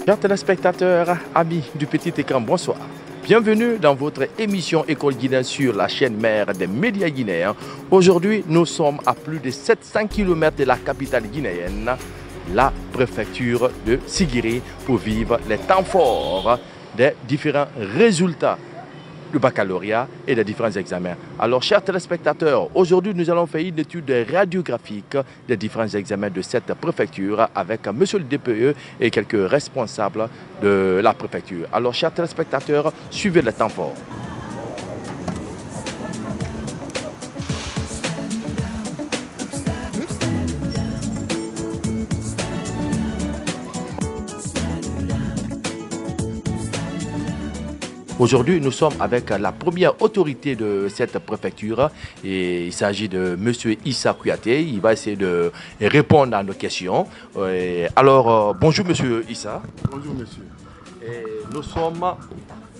Chers téléspectateurs, amis du petit écran, bonsoir. Bienvenue dans votre émission École Guinée sur la chaîne mère des médias guinéens. Aujourd'hui, nous sommes à plus de 700 km de la capitale guinéenne, la préfecture de Sigiri, pour vivre les temps forts des différents résultats du baccalauréat et des différents examens. Alors, chers téléspectateurs, aujourd'hui, nous allons faire une étude radiographique des différents examens de cette préfecture avec monsieur le DPE et quelques responsables de la préfecture. Alors, chers téléspectateurs, suivez le temps fort. Aujourd'hui, nous sommes avec la première autorité de cette préfecture et il s'agit de M. Issa Kouyaté. Il va essayer de répondre à nos questions. Alors, bonjour M. Issa. Bonjour monsieur. Nous sommes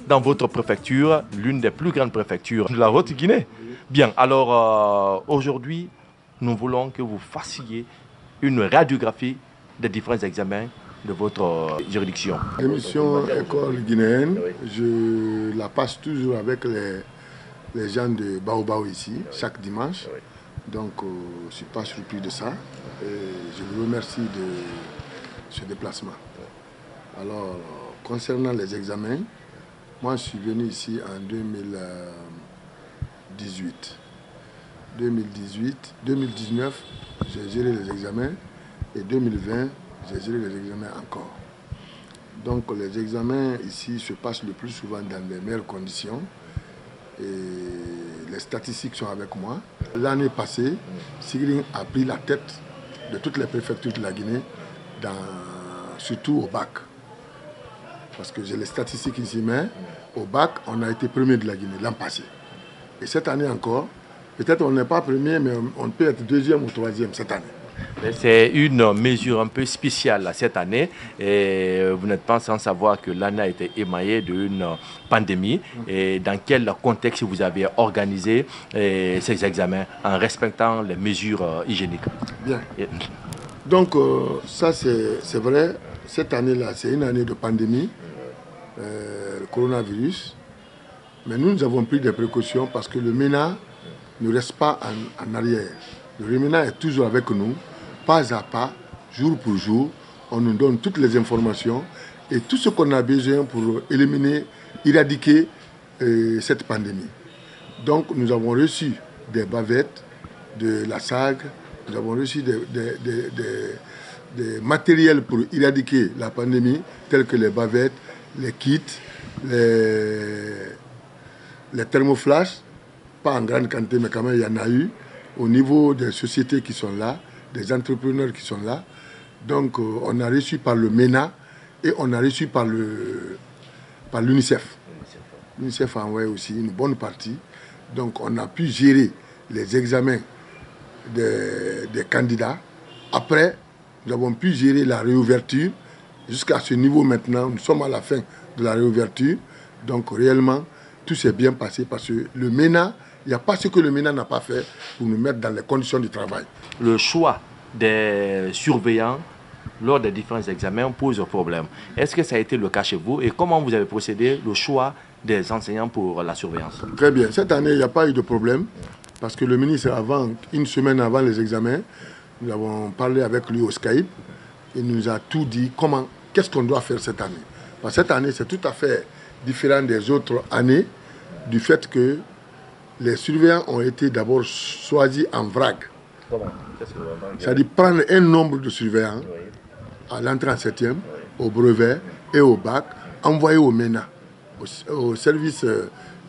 dans votre préfecture, l'une des plus grandes préfectures de la Haute-Guinée. Bien, alors aujourd'hui, nous voulons que vous fassiez une radiographie des différents examens de votre juridiction. L'émission École guinéenne, je la passe toujours avec les gens de Baobao ici, chaque dimanche. Donc je ne suis pas surpris de ça. Et je vous remercie de ce déplacement. Alors, concernant les examens, moi je suis venu ici en 2018. 2019, j'ai géré les examens et 2020, j'ai géré les examens encore. Donc les examens ici se passent le plus souvent dans les meilleures conditions. Et les statistiques sont avec moi. L'année passée, Sigiri a pris la tête de toutes les préfectures de la Guinée, surtout au bac. Parce que j'ai les statistiques ici, mais au bac, on a été premier de la Guinée l'an passé. Et cette année encore, peut-être on n'est pas premier, mais on peut être deuxième ou troisième cette année. C'est une mesure un peu spéciale cette année et vous n'êtes pas sans savoir que l'année a été émaillée d'une pandémie. Et dans quel contexte vous avez organisé ces examens en respectant les mesures hygiéniques? Bien. Donc ça c'est vrai, cette année-là c'est une année de pandémie, le coronavirus, mais nous avons pris des précautions parce que le MENA ne reste pas en arrière. Le MENA est toujours avec nous, pas à pas, jour pour jour. On nous donne toutes les informations et tout ce qu'on a besoin pour éliminer, éradiquer cette pandémie. Donc nous avons reçu des bavettes, de la SAG, nous avons reçu des matériels pour éradiquer la pandémie, tels que les bavettes, les kits, les thermoflash, pas en grande quantité, mais quand même il y en a eu, au niveau des sociétés qui sont là, des entrepreneurs qui sont là. Donc on a reçu par le MENA et on a reçu par l'UNICEF. L'UNICEF a envoyé aussi une bonne partie. Donc on a pu gérer les examens des candidats. Après, nous avons pu gérer la réouverture. Jusqu'à ce niveau maintenant, nous sommes à la fin de la réouverture. Donc réellement, tout s'est bien passé parce que le MENA, il n'y a pas ce que le MENA n'a pas fait pour nous mettre dans les conditions du travail. Le choix des surveillants lors des différents examens pose problème. Est-ce que ça a été le cas chez vous et comment vous avez procédé le choix des enseignants pour la surveillance? Très bien. Cette année, il n'y a pas eu de problème parce que le ministre, une semaine avant les examens, nous avons parlé avec lui au Skype. Il nous a tout dit qu'est-ce qu'on doit faire cette année. Parce que cette année, c'est tout à fait différent des autres années du fait que les surveillants ont été d'abord choisis en vrac. C'est-à-dire prendre un nombre de surveillants à l'entrée en 7e, au brevet et au bac, envoyés au MENA, au service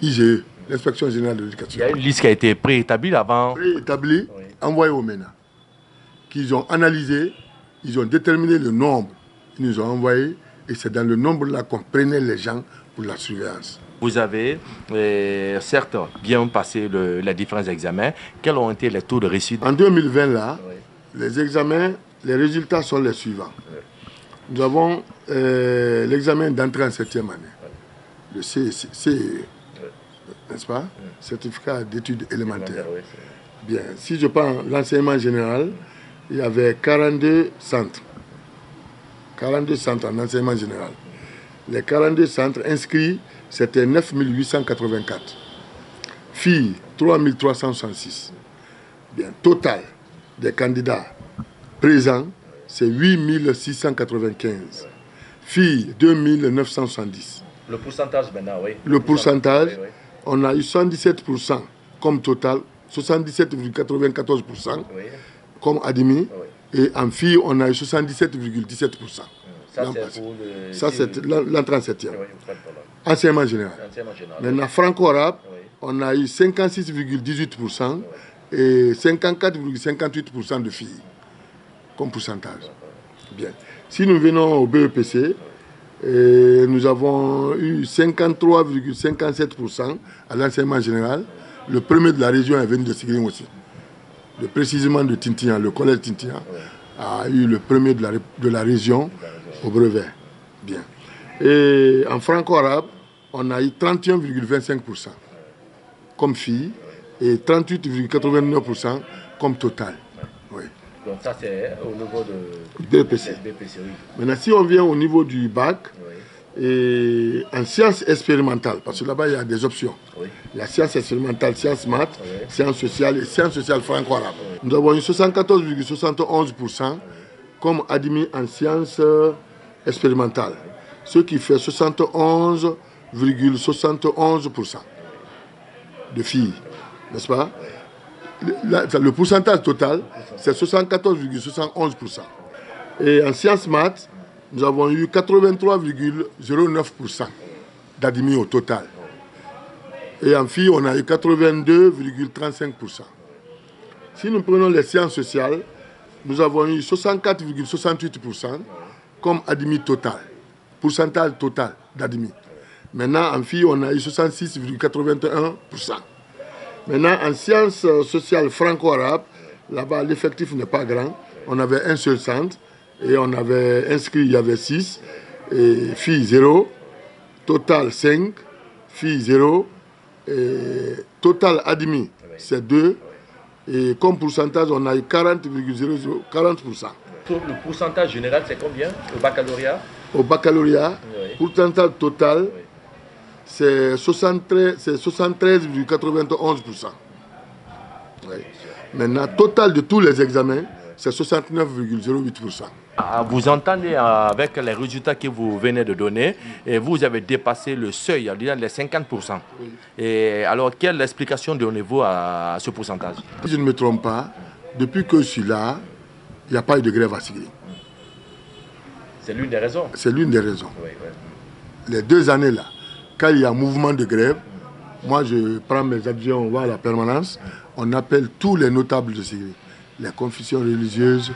IGE, l'Inspection Générale de l'Éducation. Il y a une liste qui a été préétablie avant. Préétablie, envoyée au MENA, qu'ils ont analysé, ils ont déterminé le nombre, ils nous ont envoyé, et c'est dans le nombre-là qu'on prenait les gens pour la surveillance. Vous avez certes bien passé les différents examens. Quels ont été les taux de réussite? En 2020, là, les examens, les résultats sont les suivants. Nous avons l'examen d'entrée en 7e année, le CE, n'est-ce pas? Certificat d'études élémentaires. Bien, si je prends l'enseignement général, il y avait 42 centres. 42 centres en enseignement général. Les 42 centres inscrits, c'était 9 884. Filles, 3 366. Bien, total des candidats présents, c'est 8 695. Filles, 2 970. Le pourcentage maintenant, oui. Le pourcentage, oui, oui. On a eu 77% comme total, 77,94% Oui. comme admis. Oui. Et en filles, on a eu 77,17%. Ça, c'est l'entrée en septième. Oui, Enseignement général. Maintenant, franco-arabe, oui. On a eu 56,18% et 54,58% de filles comme pourcentage. Bien. Si nous venons au BEPC, nous avons eu 53,57% à l'enseignement général. Le premier de la région est venu de Sigring aussi. Précisément de Tintian, le collège Tintian a eu le premier de la région au brevet. Bien. Et en franco-arabe, on a eu 31,25% comme filles et 38,89% comme total. Oui. Donc ça c'est au niveau de BPC. Oui. Maintenant, si on vient au niveau du bac, oui. Et en sciences expérimentales, parce que là-bas il y a des options. Oui. La science expérimentale, sciences maths, oui. Sciences sociales et sciences sociales franco-arabes. Oui. Nous avons eu 74,71% comme admis en sciences expérimentales, ce qui fait 71,71% de filles, n'est-ce pas? Le pourcentage total, c'est 74,71%. Et en sciences maths, nous avons eu 83,09% d'admis au total. Et en filles, on a eu 82,35%. Si nous prenons les sciences sociales, nous avons eu 64,68% comme admis total, pourcentage total d'admis. Maintenant, en filles, on a eu 66,81%. Maintenant, en sciences sociales franco-arabes, là-bas, l'effectif n'est pas grand. On avait un seul centre et on avait inscrit, il y avait 6, et filles 0, total 5, filles 0, et total admis, c'est 2, et comme pourcentage, on a eu 40,0040%. Le pourcentage général, c'est combien au baccalauréat? Au baccalauréat, oui. Pourcentage total, oui. C'est 73,91%. Oui. Maintenant, total de tous les examens, c'est 69,08%. Vous entendez avec les résultats que vous venez de donner, et vous avez dépassé le seuil, les 50%. Oui. Et alors, quelle explication donnez-vous à ce pourcentage? Si je ne me trompe pas, depuis que je suis là, il n'y a pas eu de grève à Sigiri. C'est l'une des raisons. C'est l'une des raisons. Oui, oui. Les 2 années là, quand il y a un mouvement de grève, moi je prends mes adjoints, on va à la permanence, on appelle tous les notables de Sigiri, les confessions religieuses,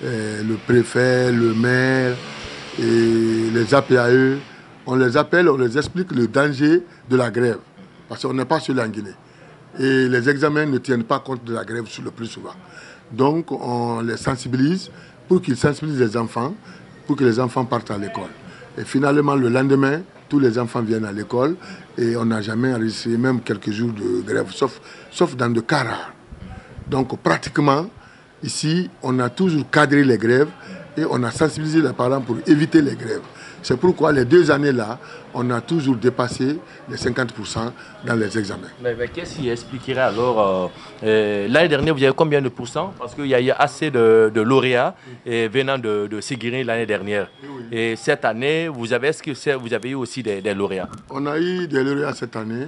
le préfet, le maire, et les APAE. On les appelle, on les explique le danger de la grève, parce qu'on n'est pas seul en Guinée. Et les examens ne tiennent pas compte de la grève le plus souvent. Donc on les sensibilise pour qu'ils sensibilisent les enfants, pour que les enfants partent à l'école. Et finalement, le lendemain, tous les enfants viennent à l'école et on n'a jamais enregistré même quelques jours de grève, sauf dans de cas rares. Donc pratiquement, ici, on a toujours cadré les grèves et on a sensibilisé les parents pour éviter les grèves. C'est pourquoi les 2 années-là, on a toujours dépassé les 50% dans les examens. Mais qu'est-ce qui expliquerait alors l'année dernière, vous avez combien de pourcents? Parce qu'il y a eu assez de lauréats venant de Sigiri l'année dernière. Oui. Et cette année, est-ce que vous avez eu aussi des lauréats? On a eu des lauréats cette année.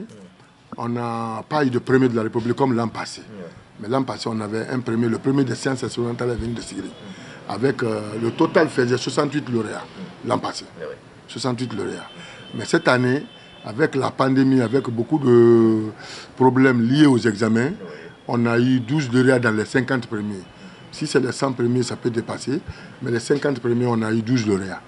On n'a pas eu de premier de la République comme l'an passé. Mais l'an passé, on avait un premier, le premier des sciences expérimentales est venu de Sigiri. Avec le total faisait 68 lauréats l'an passé. 68 lauréats. Mais cette année, avec la pandémie, avec beaucoup de problèmes liés aux examens, on a eu 12 lauréats dans les 50 premiers. Si c'est les 100 premiers, ça peut dépasser. Mais les 50 premiers, on a eu 12 lauréats.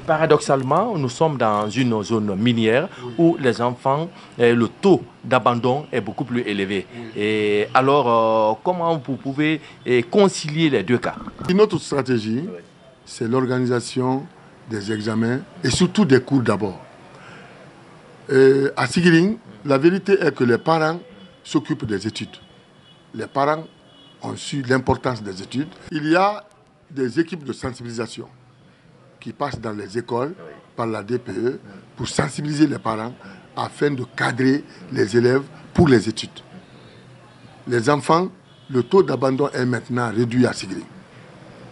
Paradoxalement, nous sommes dans une zone minière où les enfants, le taux d'abandon est beaucoup plus élevé. Et alors, comment vous pouvez concilier les deux cas? Notre stratégie, c'est l'organisation des examens et surtout des cours d'abord. À Sigiring, la vérité est que les parents s'occupent des études. Les parents ont su l'importance des études. Il y a des équipes de sensibilisation qui passe dans les écoles par la DPE pour sensibiliser les parents afin de cadrer les élèves pour les études. Les enfants, le taux d'abandon est maintenant réduit à Sigiri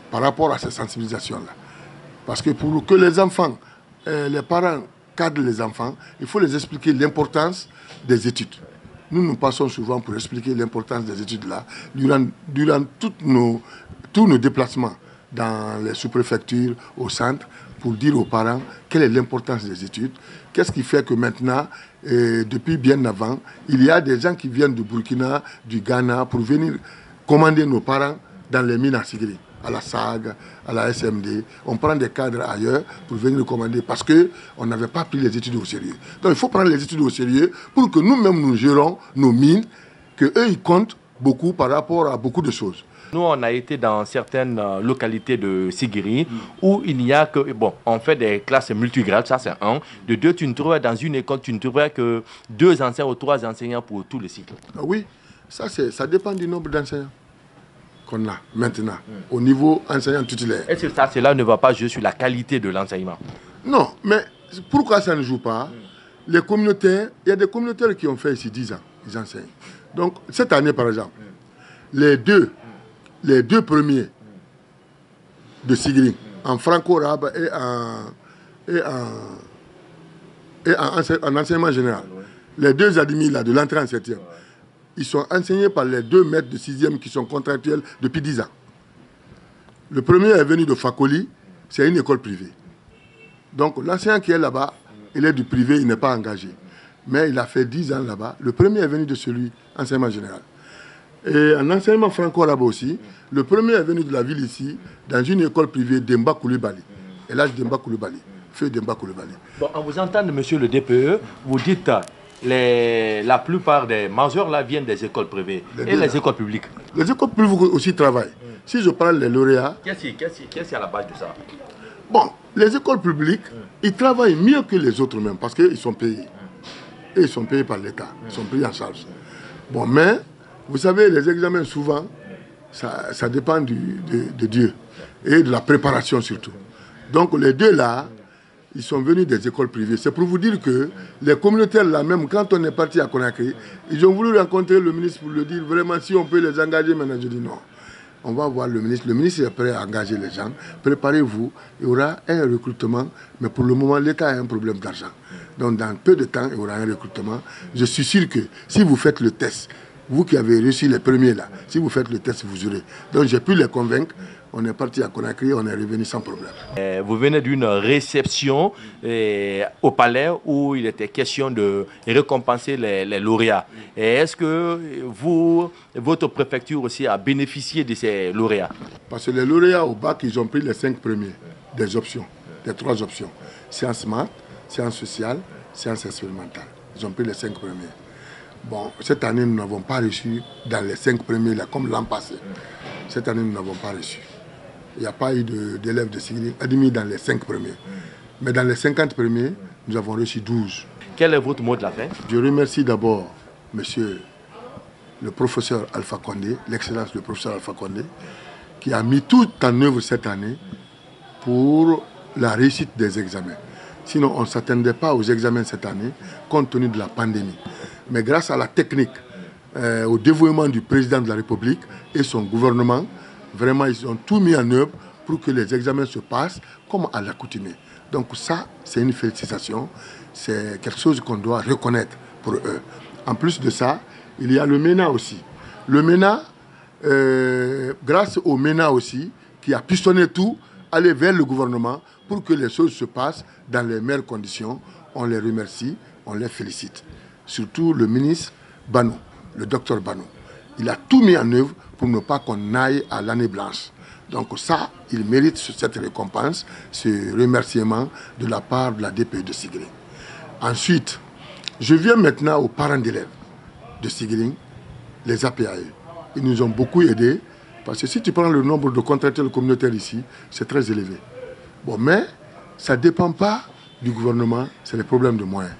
par rapport à ces sensibilisations-là. Parce que pour que les enfants, les parents cadrent les enfants, il faut les expliquer l'importance des études. Nous passons souvent pour expliquer l'importance des études-là durant tous nos déplacements dans les sous-préfectures, au centre, pour dire aux parents quelle est l'importance des études. Qu'est-ce qui fait que maintenant, depuis bien avant, il y a des gens qui viennent du Burkina, du Ghana, pour venir commander nos parents dans les mines à Sigiri, à la SAG, à la SMD. On prend des cadres ailleurs pour venir commander parce qu'on n'avait pas pris les études au sérieux. Donc il faut prendre les études au sérieux pour que nous-mêmes nous gérons nos mines, qu'eux ils comptent beaucoup par rapport à beaucoup de choses. Nous, on a été dans certaines localités de Sigiri où il n'y a que... Bon, on fait des classes multigrades, ça c'est un. De deux, tu ne trouves dans une école, tu ne trouverais que 2 enseignants ou 3 enseignants pour tout le cycle. Oui, ça dépend du nombre d'enseignants qu'on a maintenant, au niveau enseignant titulaire. Est-ce que cela ne va pas jouer sur la qualité de l'enseignement? Non, mais pourquoi ça ne joue pas? Les communautaires, il y a des communautaires qui ont fait ici 10 ans, ils enseignent. Donc, cette année par exemple, les deux premiers de Sigiri, en franco-arabe et en enseignement général, les 2 admis là, de l'entrée en 7e, ils sont enseignés par les 2 maîtres de 6e qui sont contractuels depuis 10 ans. Le premier est venu de Fakoli, c'est une école privée. Donc l'enseignant qui est là-bas, il est du privé, il n'est pas engagé. Mais il a fait 10 ans là-bas. Le premier est venu de celui, enseignement général. Et en enseignement franco-arabe aussi, le premier est venu de la ville ici, dans une école privée d'Emba Koulibaly. Et là, Demba Koulibaly, feu Demba Koulibaly. Bon, en vous entendant, monsieur le DPE, vous dites la plupart des majeurs là viennent des écoles privées et les écoles publiques. Les écoles publiques aussi travaillent. Si je prends les lauréats... Qu'est-ce qui est à la base de ça? Bon, les écoles publiques, ils travaillent mieux que les autres même parce qu'ils sont payés. Et ils sont payés par l'État, ils sont pris en charge. Bon, mais, vous savez, les examens souvent, ça dépend de Dieu et de la préparation surtout. Donc les deux là, ils sont venus des écoles privées. C'est pour vous dire que les communautaires là même, quand on est parti à Conakry, ils ont voulu rencontrer le ministre pour lui dire vraiment si on peut les engager. Maintenant je dis non. On va voir le ministre. Le ministre est prêt à engager les gens. Préparez-vous, il y aura un recrutement. Mais pour le moment, l'État a un problème d'argent. Donc dans peu de temps, il y aura un recrutement. Je suis sûr que si vous faites le test, vous qui avez reçu les premiers là, si vous faites le test, vous aurez. Donc j'ai pu les convaincre. On est parti à Conakry, on est revenu sans problème. Vous venez d'une réception au palais où il était question de récompenser les lauréats. Est-ce que votre préfecture aussi a bénéficié de ces lauréats? Parce que les lauréats au bac, ils ont pris les 5 premiers des options, des 3 options. Sciences maths, sciences sociales, sciences expérimentales. Ils ont pris les 5 premiers. Bon, cette année, nous n'avons pas reçu dans les 5 premiers, là, comme l'an passé. Cette année, nous n'avons pas reçu. Il n'y a pas eu d'élèves de Sigiri admis dans les 5 premiers. Mais dans les 50 premiers, nous avons reçu 12. Quel est votre mot de la fin? Je remercie d'abord monsieur le professeur Alpha Condé, l'excellence du professeur Alpha Condé, qui a mis tout en œuvre cette année pour la réussite des examens. Sinon, on ne s'attendait pas aux examens cette année, compte tenu de la pandémie. Mais grâce à la technique, au dévouement du président de la République et son gouvernement, vraiment, ils ont tout mis en œuvre pour que les examens se passent comme à l'accoutumée. Donc ça, c'est une félicitation. C'est quelque chose qu'on doit reconnaître pour eux. En plus de ça, il y a le MENA aussi. Le MENA, grâce au MENA aussi, qui a pistonné tout, aller vers le gouvernement pour que les choses se passent dans les meilleures conditions. On les remercie, on les félicite. Surtout le ministre Banou, le docteur Banou. Il a tout mis en œuvre pour ne pas qu'on aille à l'année blanche. Donc ça, il mérite cette récompense, ce remerciement de la part de la DPE de Sigiri. Ensuite, je viens maintenant aux parents d'élèves de Sigiri, les APAE. Ils nous ont beaucoup aidés, parce que si tu prends le nombre de contractuels communautaires ici, c'est très élevé. Bon, mais ça ne dépend pas du gouvernement, c'est les problèmes de moyens.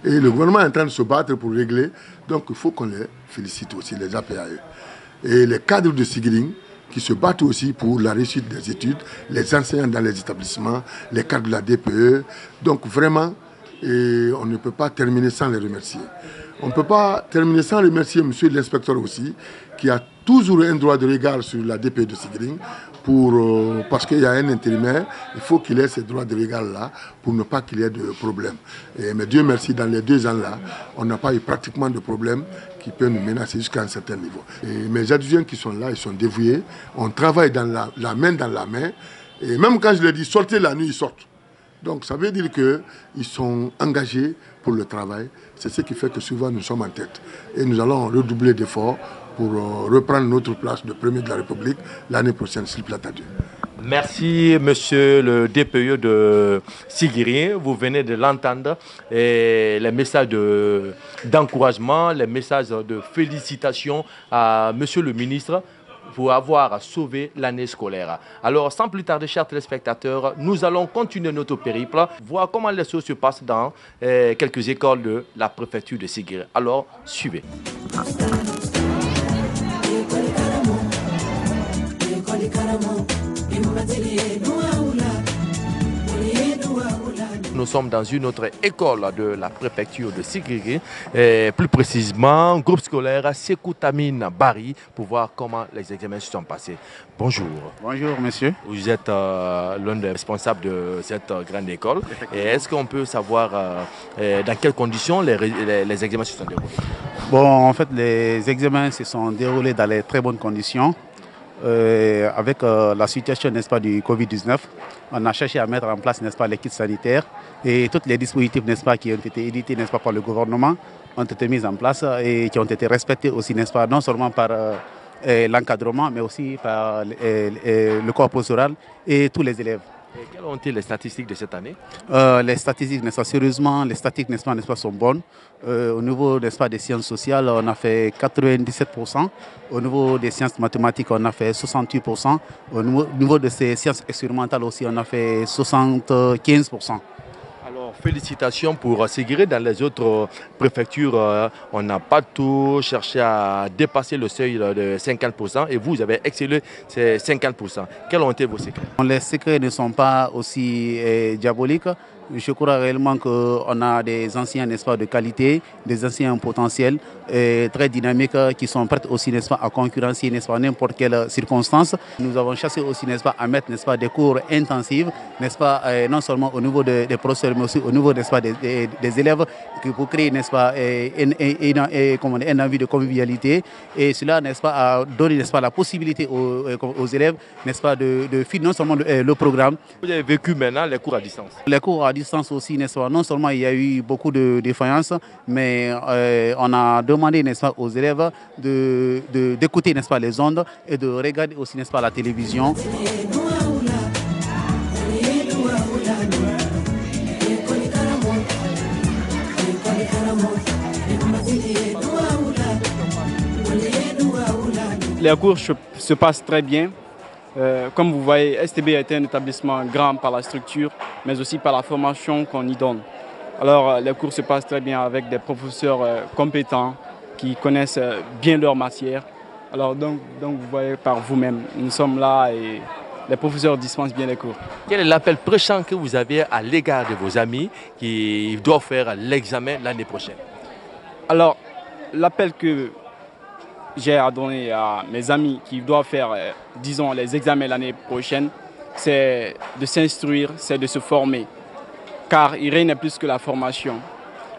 Et le gouvernement est en train de se battre pour régler, donc il faut qu'on les félicite aussi, les APAE. Et les cadres de Sigiri, qui se battent aussi pour la réussite des études, les enseignants dans les établissements, les cadres de la DPE. Donc vraiment, on ne peut pas terminer sans les remercier. On ne peut pas terminer sans remercier monsieur l'inspecteur aussi, qui a toujours un droit de regard sur la DPE de Sigring, parce qu'il y a un intérimaire, il faut qu'il ait ce droit de regard-là pour ne pas qu'il y ait de problème. Mais Dieu merci, dans les 2 ans-là, on n'a pas eu pratiquement de problème qui peut nous menacer jusqu'à un certain niveau. Et mes adjoints qui sont là, ils sont dévoués, on travaille la main dans la main, et même quand je leur dis sortez la nuit, ils sortent. Donc ça veut dire qu'ils sont engagés pour le travail. C'est ce qui fait que souvent nous sommes en tête. Et nous allons redoubler d'efforts pour reprendre notre place de premier de la République l'année prochaine, s'il plaît à Dieu. Merci, monsieur le DPE de Sigiri. Vous venez de l'entendre. Les messages d'encouragement, les messages de félicitations à monsieur le ministre pour avoir sauvé l'année scolaire. Alors, sans plus tarder, chers téléspectateurs, nous allons continuer notre périple, voir comment les choses se passent dans quelques écoles de la préfecture de Sigiri. Alors, suivez. Nous sommes dans une autre école de la préfecture de Sigiri, plus précisément groupe scolaire Sekoutamine Bari, pour voir comment les examens se sont passés. Bonjour. Bonjour monsieur. Vous êtes l'un des responsables de cette grande école. Est-ce qu'on peut savoir dans quelles conditions les examens se sont déroulés? Bon, en fait, les examens se sont déroulés dans les très bonnes conditions. Avec la situation, n'est-ce pas, du Covid-19, on a cherché à mettre en place, n'est-ce pas, les kits sanitaires et tous les dispositifs, n'est-ce pas, qui ont été édités, n'est-ce pas, par le gouvernement, ont été mis en place et qui ont été respectés aussi, n'est-ce pas, non seulement par l'encadrement, mais aussi par le corps professoral et tous les élèves. Et quelles ont été les statistiques de cette année? Les statistiques, n'est-ce pas, sérieusement, les statistiques, n'est-ce pas, sont bonnes. Au niveau, n'est-ce pas, des sciences sociales, on a fait 97%. Au niveau des sciences mathématiques, on a fait 68%. Au niveau de ces sciences expérimentales aussi, on a fait 75%. Alors, félicitations pour Sigiri. Dans les autres préfectures, on n'a pas tout cherché à dépasser le seuil de 50% et vous avez excellé ces 50%. Quels ont été vos secrets? Les secrets ne sont pas aussi diaboliques. Je crois réellement qu'on a des enseignants, n'est-ce pas, de qualité, des enseignants potentiels, très dynamiques, qui sont prêts aussi, n'est-ce pas, à concurrencer, n'est-ce pas, n'importe quelle circonstance. Nous avons cherché aussi, n'est-ce pas, à mettre, n'est-ce pas, des cours intensifs, n'est-ce pas, non seulement au niveau des professeurs, mais aussi au niveau, n'est-ce pas, des élèves, pour créer, n'est-ce pas, un envie de convivialité. Et cela, n'est-ce pas, a donné, n'est-ce pas, la possibilité aux élèves, n'est-ce pas, de finir non seulement le programme. Vous avez vécu maintenant les cours à distance? Les cours à distance aussi, n'est-ce pas, non seulement il y a eu beaucoup de défaillances, mais on a demandé, n'est-ce pas, aux élèves d'écouter, n'est-ce pas, les ondes et de regarder aussi, n'est-ce pas, la télévision. Les cours se passent très bien. Comme vous voyez, STB est un établissement grand par la structure, mais aussi par la formation qu'on y donne. Alors, les cours se passent très bien avec des professeurs compétents qui connaissent bien leur matière. Alors, donc vous voyez par vous-même, nous sommes là et les professeurs dispensent bien les cours. Quel est l'appel pressant que vous avez à l'égard de vos amis qui doivent faire l'examen l'année prochaine? Alors, l'appel que j'ai à donner à mes amis qui doivent faire, disons, les examens l'année prochaine, c'est de s'instruire, c'est de se former. Car il règne plus que la formation.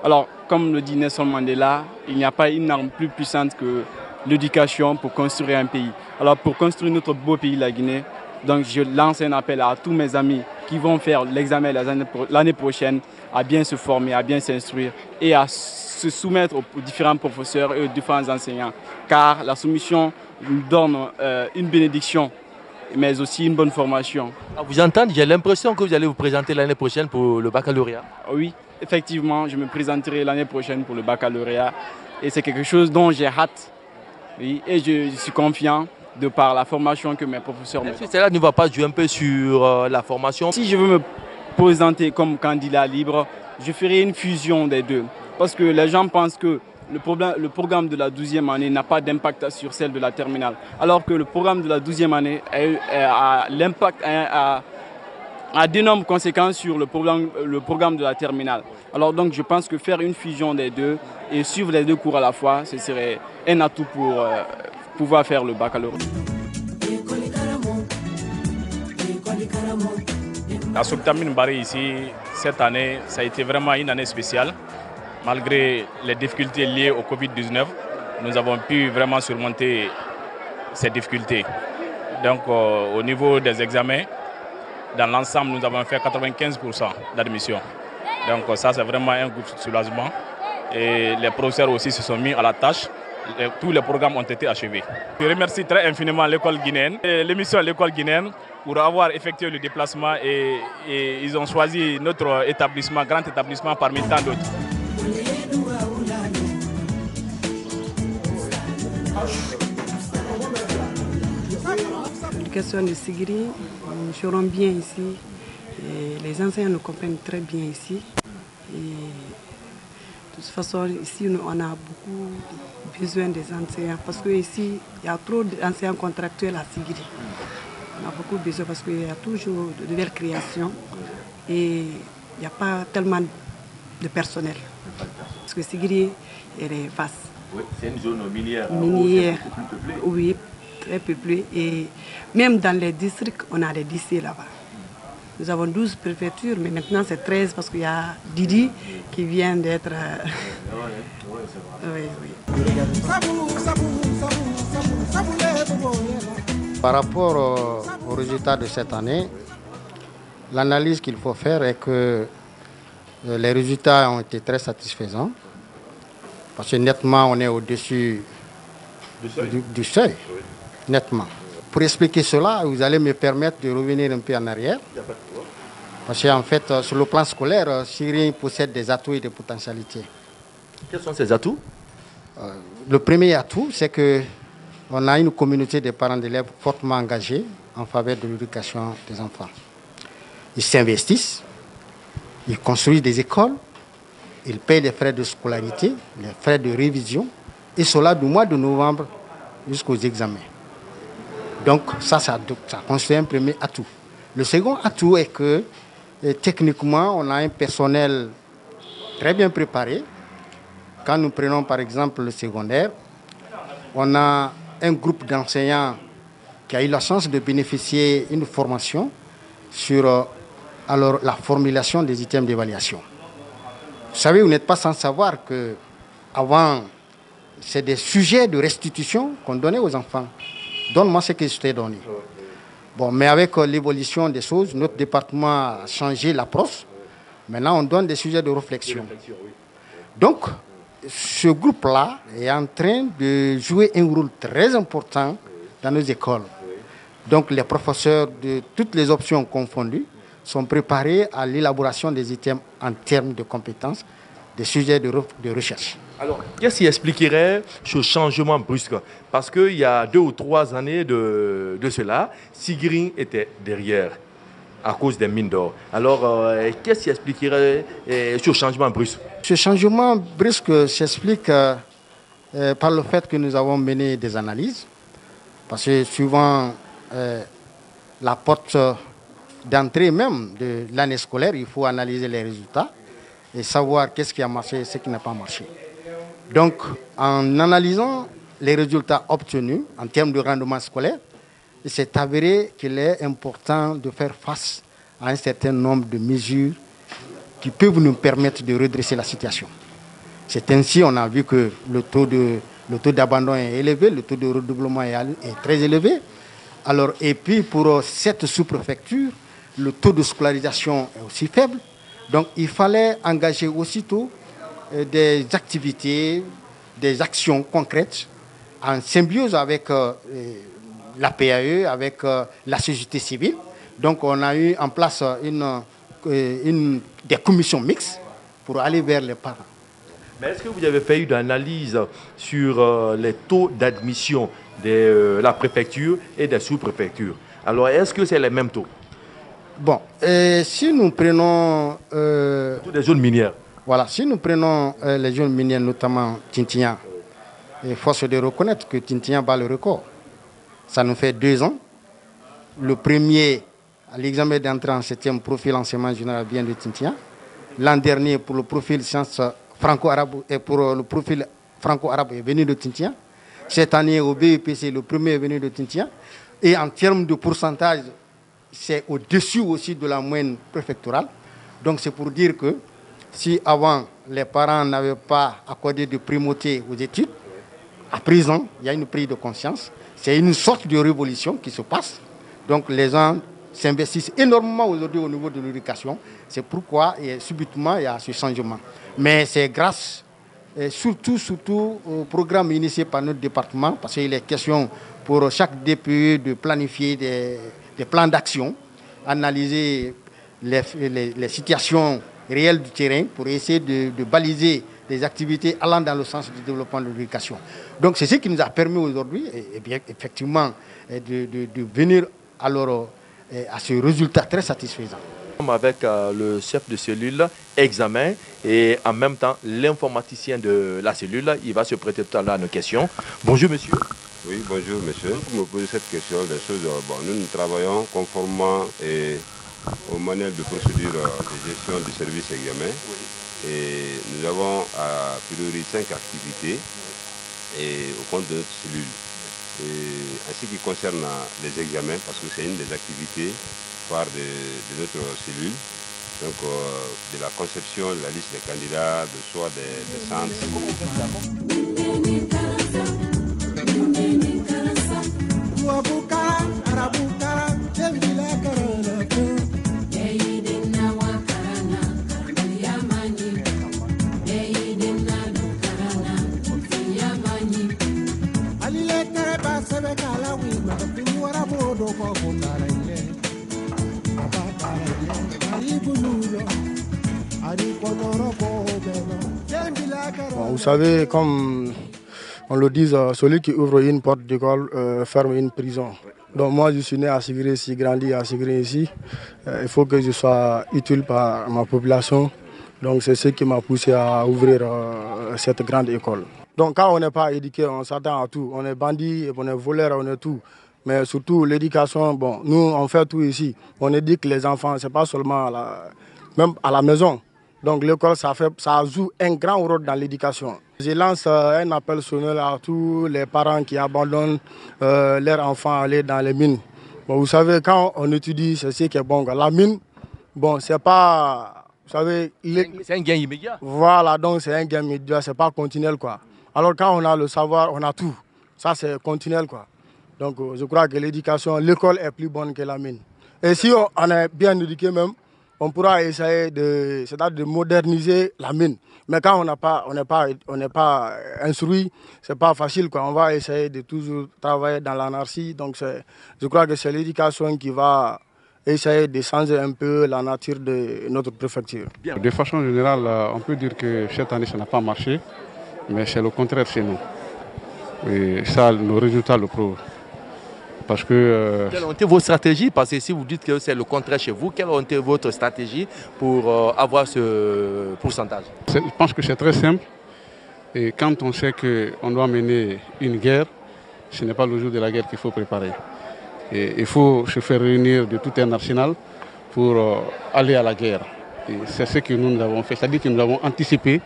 Alors, comme le dit Nelson Mandela, il n'y a pas une arme plus puissante que l'éducation pour construire un pays. Alors, pour construire notre beau pays, la Guinée, donc je lance un appel à tous mes amis qui vont faire l'examen l'année prochaine à bien se former, à bien s'instruire et à se soumettre aux différents professeurs et aux différents enseignants. Car la soumission nous donne une bénédiction, mais aussi une bonne formation. À vous entendre, j'ai l'impression que vous allez vous présenter l'année prochaine pour le baccalauréat. Oui, effectivement, je me présenterai l'année prochaine pour le baccalauréat. Et c'est quelque chose dont j'ai hâte. Oui, et je suis confiant de par la formation que mes professeurs me donnent. Est-ce que cela ne va pas jouer un peu sur la formation? Si je veux me présenter comme candidat libre, je ferai une fusion des deux. Parce que les gens pensent que le programme de la 12e année n'a pas d'impact sur celle de la terminale. Alors que le programme de la 12e année a l'impact, a d'énormes conséquences sur le programme de la terminale. Alors donc je pense que faire une fusion des deux et suivre les deux cours à la fois, ce serait un atout pour pouvoir faire le baccalauréat. La Soctamine Barré ici, cette année, ça a été vraiment une année spéciale. Malgré les difficultés liées au Covid-19, nous avons pu vraiment surmonter ces difficultés. Donc au niveau des examens, dans l'ensemble, nous avons fait 95% d'admission. Donc ça, c'est vraiment un groupe de soulagement. Et les professeurs aussi se sont mis à la tâche. Tous les programmes ont été achevés. Je remercie très infiniment l'école guinéenne et l'émission L'école guinéenne pour avoir effectué le déplacement et ils ont choisi notre établissement, grand établissement parmi tant d'autres. L'éducation de Sigiri, nous serons bien ici. Et les enseignants nous comprennent très bien ici. Et de toute façon, ici, on a beaucoup besoin des enseignants parce qu'ici, il y a trop d'enseignants contractuels à Sigiri. On a beaucoup besoin parce qu'il y a toujours de nouvelles créations et il n'y a pas tellement de personnel. Parce que Sigiri, elle est vaste. Oui, c'est une zone minière. Minière, oui, très peuplée. Et même dans les districts, on a des lycées là-bas. Nous avons 12 préfectures, mais maintenant c'est 13 parce qu'il y a Didi qui vient d'être... Oui, oui. Par rapport aux résultats de cette année, l'analyse qu'il faut faire est que les résultats ont été très satisfaisants. Parce que nettement, on est au-dessus du seuil. Oui. Nettement. Pour expliquer cela, vous allez me permettre de revenir un peu en arrière. Parce qu'en fait, sur le plan scolaire, Sigiri possède des atouts et des potentialités. Quels sont ces atouts? Le premier atout, c'est qu'on a une communauté de parents d'élèves fortement engagés en faveur de l'éducation des enfants. Ils s'investissent, ils construisent des écoles, ils payent les frais de scolarité, les frais de révision, et cela du mois de novembre jusqu'aux examens. Donc ça constitue un premier atout. Le second atout est que techniquement, on a un personnel très bien préparé. Quand nous prenons par exemple le secondaire, on a un groupe d'enseignants qui a eu la chance de bénéficier d'une formation sur la formulation des items d'évaluation. Vous savez, vous n'êtes pas sans savoir que avant, c'est des sujets de restitution qu'on donnait aux enfants. Donne-moi ce que je t'ai donné. Bon, mais avec l'évolution des choses, notre département a changé l'approche. Maintenant, on donne des sujets de réflexion. Donc, ce groupe-là est en train de jouer un rôle très important dans nos écoles. Donc, les professeurs de toutes les options confondues sont préparés à l'élaboration des items en termes de compétences, des sujets de recherche. Alors, qu'est-ce qui expliquerait ce changement brusque? Parce qu'il y a 2 ou 3 années de cela, Sigiri était derrière à cause des mines d'or. Alors, qu'est-ce qui expliquerait ce changement brusque? Ce changement brusque s'explique par le fait que nous avons mené des analyses. Parce que suivant la porte d'entrée même de l'année scolaire, il faut analyser les résultats et savoir qu'est-ce qui a marché et ce qui n'a pas marché. Donc, en analysant les résultats obtenus en termes de rendement scolaire, il s'est avéré qu'il est important de faire face à un certain nombre de mesures qui peuvent nous permettre de redresser la situation. C'est ainsi qu'on a vu que le taux d'abandon est élevé, le taux de redoublement est très élevé. Alors, et puis pour cette sous-préfecture, le taux de scolarisation est aussi faible. Donc il fallait engager aussitôt des activités, des actions concrètes en symbiose avec la PAE, avec la société civile. Donc on a eu en place des commissions mixtes pour aller vers les parents. Mais est-ce que vous avez fait une analyse sur les taux d'admission de la préfecture et des sous-préfectures? Alors est-ce que c'est les mêmes taux? Bon, si nous prenons... des zones minières. Voilà, si nous prenons les jeunes miniers, notamment Tintignant, il faut se reconnaître que Tintignant bat le record. Ça nous fait 2 ans. Le premier, à l'examen d'entrée en 7e, profil enseignement général vient de Tintignant. L'an dernier, pour le profil sciences franco-arabe et pour le profil franco-arabe est venu de Tintignant. Cette année, au BEPC, le premier est venu de Tintignant. Et en termes de pourcentage, c'est au-dessus aussi de la moyenne préfectorale. Donc c'est pour dire que si avant, les parents n'avaient pas accordé de primauté aux études, à présent, il y a une prise de conscience. C'est une sorte de révolution qui se passe. Donc les gens s'investissent énormément aujourd'hui au niveau de l'éducation. C'est pourquoi subitement il y a ce changement. Mais c'est grâce surtout au programme initié par notre département, parce qu'il est question pour chaque DPE de planifier des plans d'action, analyser les situations réelles du terrain pour essayer de baliser des activités allant dans le sens du développement de l'éducation. Donc c'est ce qui nous a permis aujourd'hui, effectivement, de venir alors à ce résultat très satisfaisant. Avec le chef de cellule, examen, et en même temps l'informaticien de la cellule, il va se prêter tout à l'heure à nos questions. Bonjour monsieur. Oui, bonjour monsieur. Pour me poser cette question, nous travaillons conformément au manuel de procédure de gestion du service examen. Oui. Et nous avons à priori 5 activités au compte de notre cellule. En ce qui concerne les examens, parce que c'est une des activités phares de notre cellule, donc de la conception de la liste des candidats, de choix des centres. Bon, vous savez, comme on le dit, celui qui ouvre une porte d'école ferme une prison. Donc moi, je suis né à Sigré, j'ai grandi à Sigré ici. Il faut que je sois utile par ma population. Donc c'est ce qui m'a poussé à ouvrir cette grande école. Donc quand on n'est pas éduqué, on s'attend à tout. On est bandit, on est voleur, on est tout. Mais surtout l'éducation, bon, nous on fait tout ici. On éduque les enfants, c'est pas seulement même à la maison. Donc l'école, ça joue un grand rôle dans l'éducation. Je lance un appel solennel à tous les parents qui abandonnent leurs enfants à aller dans les mines. Bon, vous savez, quand on étudie, c'est ce qui est bon. La mine, bon, c'est pas... Vous savez... C'est un gain immédiat. Voilà, donc c'est un gain immédiat, c'est pas continuel, quoi. Alors quand on a le savoir, on a tout. Ça, c'est continuel, quoi. Donc je crois que l'éducation, l'école est plus bonne que la mine. Et si on est bien éduqué même, on pourra essayer de moderniser la mine. Mais quand on n'est pas instruit, c'est pas facile, quoi. On va essayer de toujours travailler dans l'anarchie. Donc je crois que c'est l'éducation qui va essayer de changer un peu la nature de notre préfecture. Bien. De façon générale, on peut dire que cette année, ça n'a pas marché, mais c'est le contraire chez nous. Et ça, nos résultats le prouvent. Parce que, quelles ont été vos stratégies? Parce que si vous dites que c'est le contraire chez vous, quelles ont été votre stratégie pour avoir ce pourcentage? Je pense que c'est très simple. Et quand on sait qu'on doit mener une guerre, ce n'est pas le jour de la guerre qu'il faut préparer. Et il faut se faire réunir de tout un arsenal pour aller à la guerre. Et c'est ce que nous avons fait. C'est-à-dire que nous avons anticipé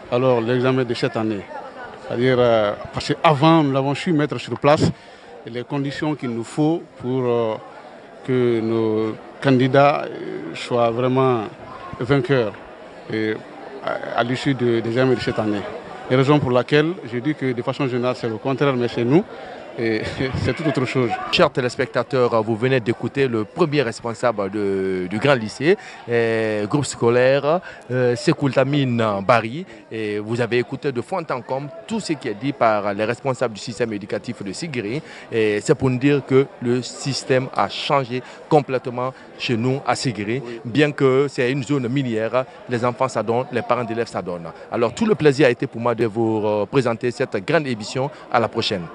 alors l'examen de cette année. C'est-à-dire parce qu'avant, nous avons su mettre sur place les conditions qu'il nous faut pour que nos candidats soient vraiment vainqueurs à l'issue des examens de cette année. Et raison pour laquelle je dis que de façon générale c'est le contraire, mais chez nous, c'est tout autre chose. Chers téléspectateurs, vous venez d'écouter le premier responsable du grand lycée, groupe scolaire, Sekoultamine Bari. Et vous avez écouté de fond en comble tout ce qui est dit par les responsables du système éducatif de Sigré. Et c'est pour nous dire que le système a changé complètement chez nous à Sigré. Bien que c'est une zone minière, les enfants s'adonnent, les parents d'élèves s'adonnent. Alors tout le plaisir a été pour moi de vous présenter cette grande émission. À la prochaine.